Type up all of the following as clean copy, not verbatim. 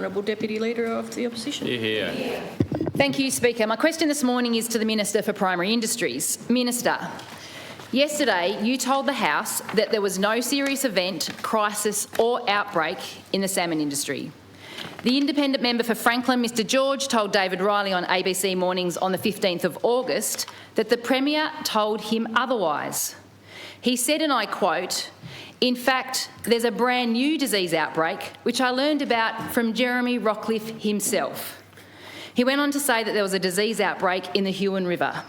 Honourable Deputy Leader of the Opposition. Here. Thank you, Speaker. My question this morning is to the Minister for Primary Industries. Minister, yesterday you told the House that there was no serious event, crisis or outbreak in the salmon industry. The independent member for Franklin, Mr George, told David Riley on ABC Mornings on the 15th of August that the Premier told him otherwise. He said, and I quote, "In fact, there's a brand new disease outbreak, which I learned about from Jeremy Rockcliffe himself." He went on to say that there was a disease outbreak in the Huon River.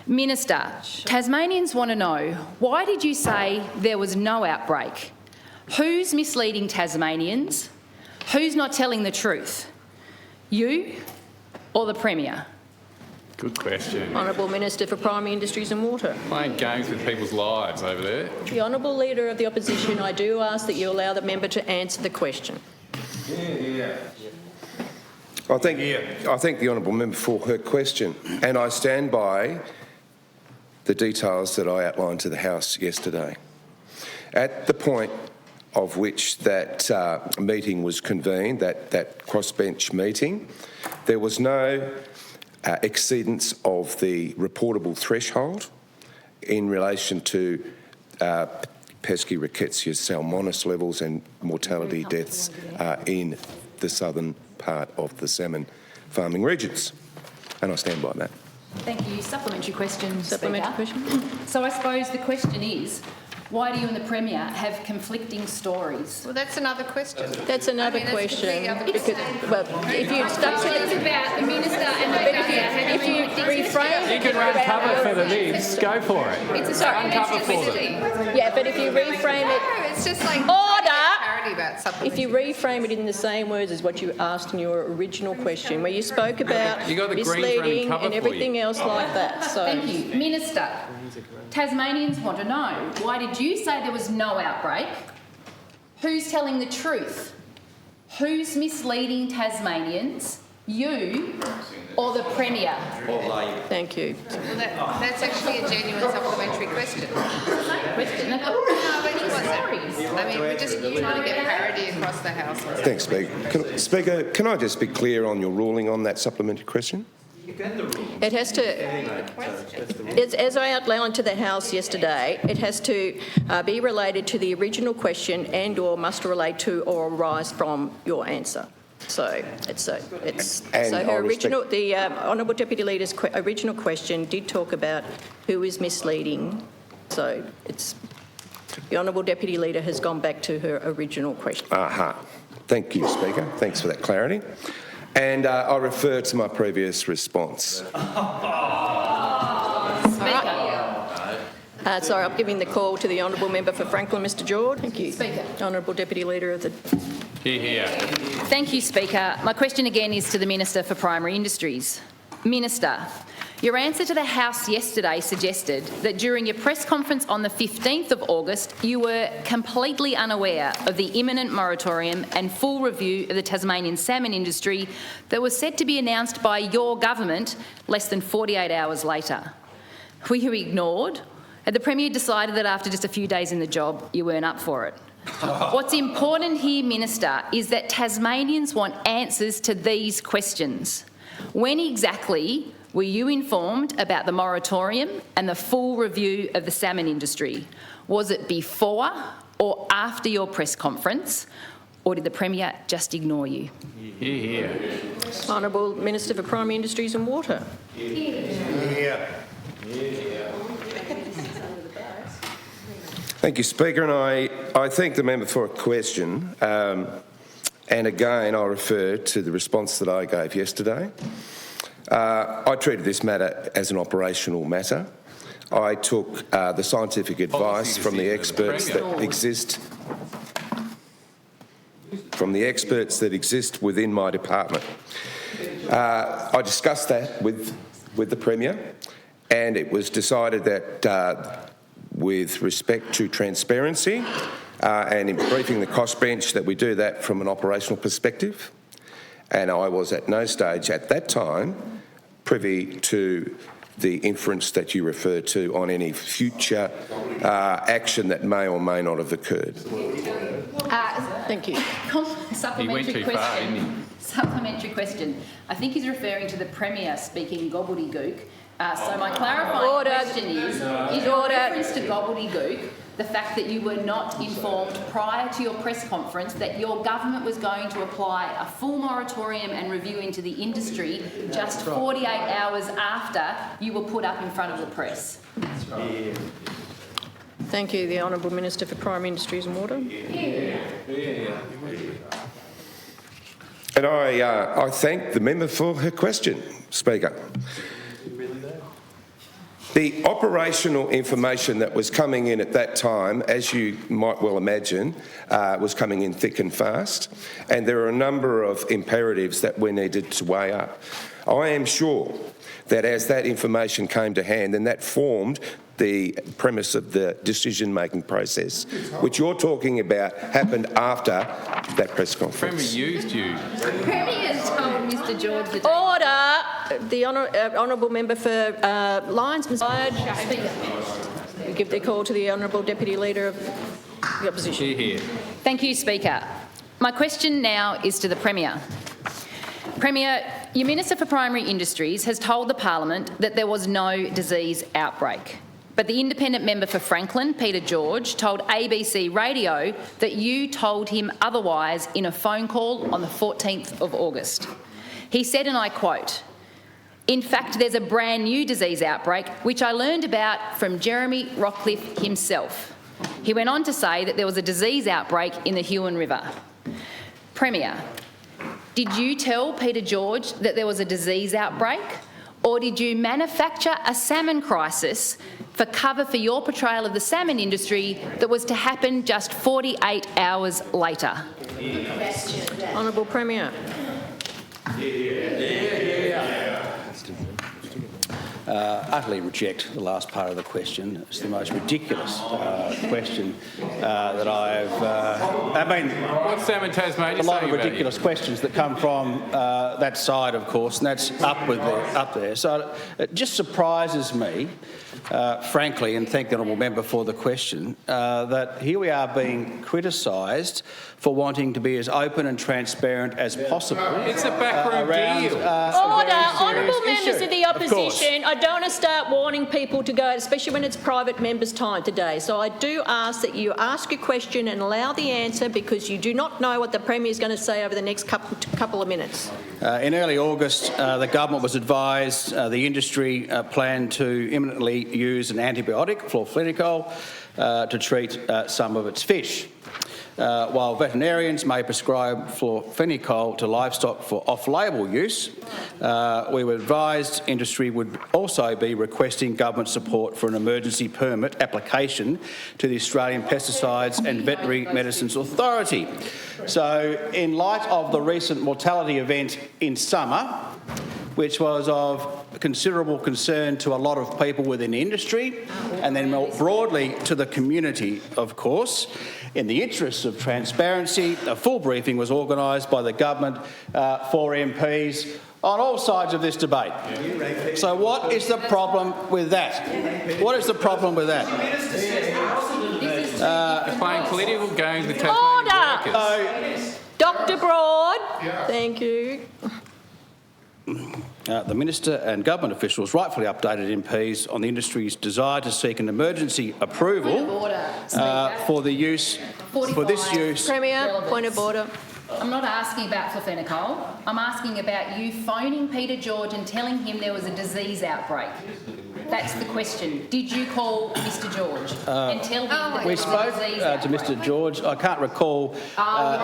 Minister, Tasmanians want to know, why did you say there was no outbreak? Who's misleading Tasmanians? Who's not telling the truth? You or the Premier? Good question. Honourable Minister for Primary Industries and Water. Playing games with people's lives over there. The Honourable Leader of the Opposition, I do ask that you allow the member to answer the question. I thank the honourable member for her question, and I stand by the details that I outlined to the House yesterday. At the point of which that meeting was convened, that crossbench meeting, there was no exceedance of the reportable threshold in relation to pesky rickettsia salmonis levels and mortality deaths in the southern part of the salmon farming regions. And I stand by that. Thank you. Supplementary question, Supplementary Speaker. question. So I suppose the question is, why do you and the Premier have conflicting stories? Well, that's another question. That's another question. Because, well, if you stuck to It's about the Minister and the Premier. if you reframe, You can run cover for the Libs. Go for it. It's a Uncover supplementary for them. question. yeah, but if you reframe it, No, it's just like Order! about if supplementary. you reframe it in the same words as what you asked in your original question, where you spoke about You got the Greens running misleading cover and for everything else like that. So. Thank you. Minister, Tasmanians want to know, why did you say there was no outbreak? Who's telling the truth? Who's misleading Tasmanians? You or the Premier? Thank you. Well, that's actually a genuine supplementary question. Question. No, but he wasn't. I mean, we're just trying to get parity across the House. Thanks, Speaker. Can I just be clear on your ruling on that supplementary question? It has to, as I outlined to the House yesterday, it has to be related to the original question and or must relate to or arise from your answer. So the Honourable Deputy Leader's original question did talk about who is misleading. So the Honourable Deputy Leader has gone back to her original question. Thank you, Speaker. Thanks for that clarity. And I refer to my previous response. Sorry, I'm giving the call to the Honourable Member for Franklin, Mr George. Thank you. Speaker. Honourable Deputy Leader of the... Here. Thank you, Speaker. My question again is to the Minister for Primary Industries. Minister, your answer to the House yesterday suggested that during your press conference on the 15th of August, you were completely unaware of the imminent moratorium and full review of the Tasmanian salmon industry that was set to be announced by your government less than 48 hours later. Were you ignored? Had the Premier decided that after just a few days in the job, you weren't up for it? What's important here, Minister, is that Tasmanians want answers to these questions. When exactly were you informed about the moratorium and the full review of the salmon industry? Was it before or after your press conference, or did the Premier just ignore you? Here. Honourable Minister for Primary Industries and Water. Thank you, Speaker, and I thank the member for a question. And again, I refer to the response that I gave yesterday. I treated this matter as an operational matter. I took the scientific advice from the experts that exist within my department. I discussed that with the Premier, and it was decided that with respect to transparency and in briefing the crossbench, that we do that from an operational perspective. And I was at no stage at that time privy to the inference that you refer to on any future action that may or may not have occurred. Thank you. He went Supplementary too far, didn't he? question. Supplementary question. I think he's referring to the Premier speaking gobbledygook. So my clarifying Order. question is your reference to gobbledygook the fact that you were not informed prior to your press conference that your government was going to apply a full moratorium and review into the industry just 48 hours after you were put up in front of the press? Thank you. The Honourable Minister for Primary Industries and Water. And I thank the member for her question, Speaker. The operational information that was coming in at that time, as you might well imagine, was coming in thick and fast, and there are a number of imperatives that we needed to weigh up. I am sure that as that information came to hand, and that formed the premise of the decision-making process, which you're talking about, happened after that press Premier conference. used you. Premier told Mr George the day. Order. The Honourable Member for Lyons, Ms. We give the call to the Honourable Deputy Leader of the Opposition. Here. Thank you, Speaker. My question now is to the Premier. Premier, your Minister for Primary Industries has told the Parliament that there was no disease outbreak. But the independent member for Franklin, Peter George, told ABC Radio that you told him otherwise in a phone call on the 14th of August. He said, and I quote, "In fact, there's a brand new disease outbreak, which I learned about from Jeremy Rockcliffe himself." He went on to say that there was a disease outbreak in the Huon River. Premier, did you tell Peter George that there was a disease outbreak, or did you manufacture a salmon crisis for cover for your portrayal of the salmon industry that was to happen just 48 hours later? Honourable Premier. Utterly reject the last part of the question. It's the most ridiculous question that I mean, What's Salmon Tasmania a lot saying of about ridiculous questions that come from that side, of course, and that's up there. So it just surprises me, frankly, and thank the honourable member for the question, that here we are being criticised for wanting to be as open and transparent as possible. It's a backroom deal. Order. Honourable members of the opposition, I don't want to start warning people to go, especially when it's private members' time today. So I do ask that you ask your question and allow the answer, because you do not know what the Premier is going to say over the next couple of minutes. In early August, the government was advised the industry planned to imminently use an antibiotic, florfenicol, to treat some of its fish. While veterinarians may prescribe florfenicol to livestock for off-label use, we were advised industry would also be requesting government support for an emergency permit application to the Australian Pesticides and Veterinary Medicines Authority. So, in light of the recent mortality event in summer, which was of considerable concern to a lot of people within industry, and then more broadly to the community, of course, in the interests of transparency, a full briefing was organised by the government for MPs on all sides of this debate. So what is the problem with that? What is the problem with that? They're playing political games with Tasmanian workers. Dr Broad. Thank you. The Minister and government officials rightfully updated MPs on the industry's desire to seek an emergency approval Point of order, for the use, for this use. Premier, point of order. I'm not asking about florfenicol. I'm asking about you phoning Peter George and telling him there was a disease outbreak. That's the question. Did you call Mr George and tell him that there We was spoke a disease to outbreak? Mr George. I can't recall Oh,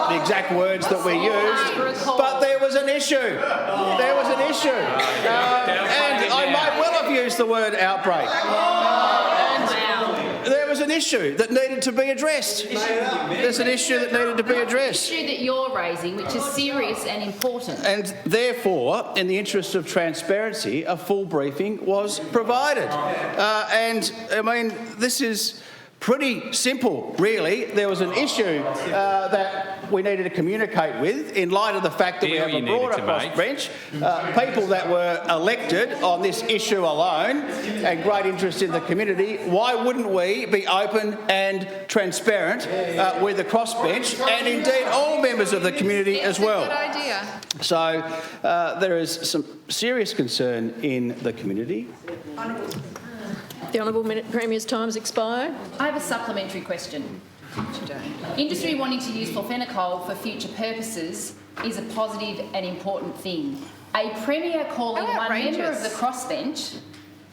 the exact words that we used, but there was an issue. There was an issue. And I might well have used the word outbreak. And there was an issue that needed to be addressed. There's an issue that needed to be addressed. issue that you're raising, which is serious and important. And therefore, in the interest of transparency, a full briefing was provided. And I mean, this is Pretty simple, really. There was an issue that we needed to communicate with in light of the fact that we have a broader crossbench, people that were elected on this issue alone and great interest in the community. Why wouldn't we be open and transparent with the crossbench and indeed all members of the community as well? Good idea. So there is some serious concern in the community. The Honourable Premier's time has expired. I have a supplementary question. Industry wanting to use florfenicol for future purposes is a positive and important thing. A Premier calling one member of the crossbench,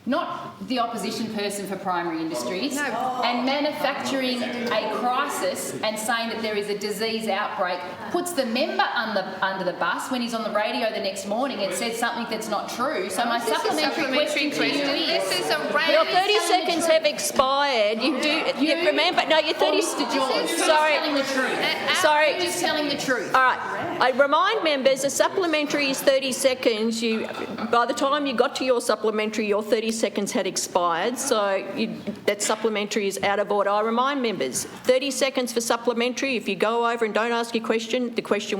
not the opposition person for primary industries, and manufacturing a crisis and saying that there is a disease outbreak puts the member under the bus when he's on the radio the next morning and says something that's not true. So my supplementary question to you is... This is a raise. Your 30 seconds have expired. You remember? No, your 30... Sorry. Telling the truth. Sorry. You're just telling the truth. All right. I remind members a supplementary is 30 seconds. By the time you got to your supplementary, your 30 seconds had expired, so that supplementary is out of order. I remind members, 30 seconds for supplementary. If you go over and don't ask your question, the question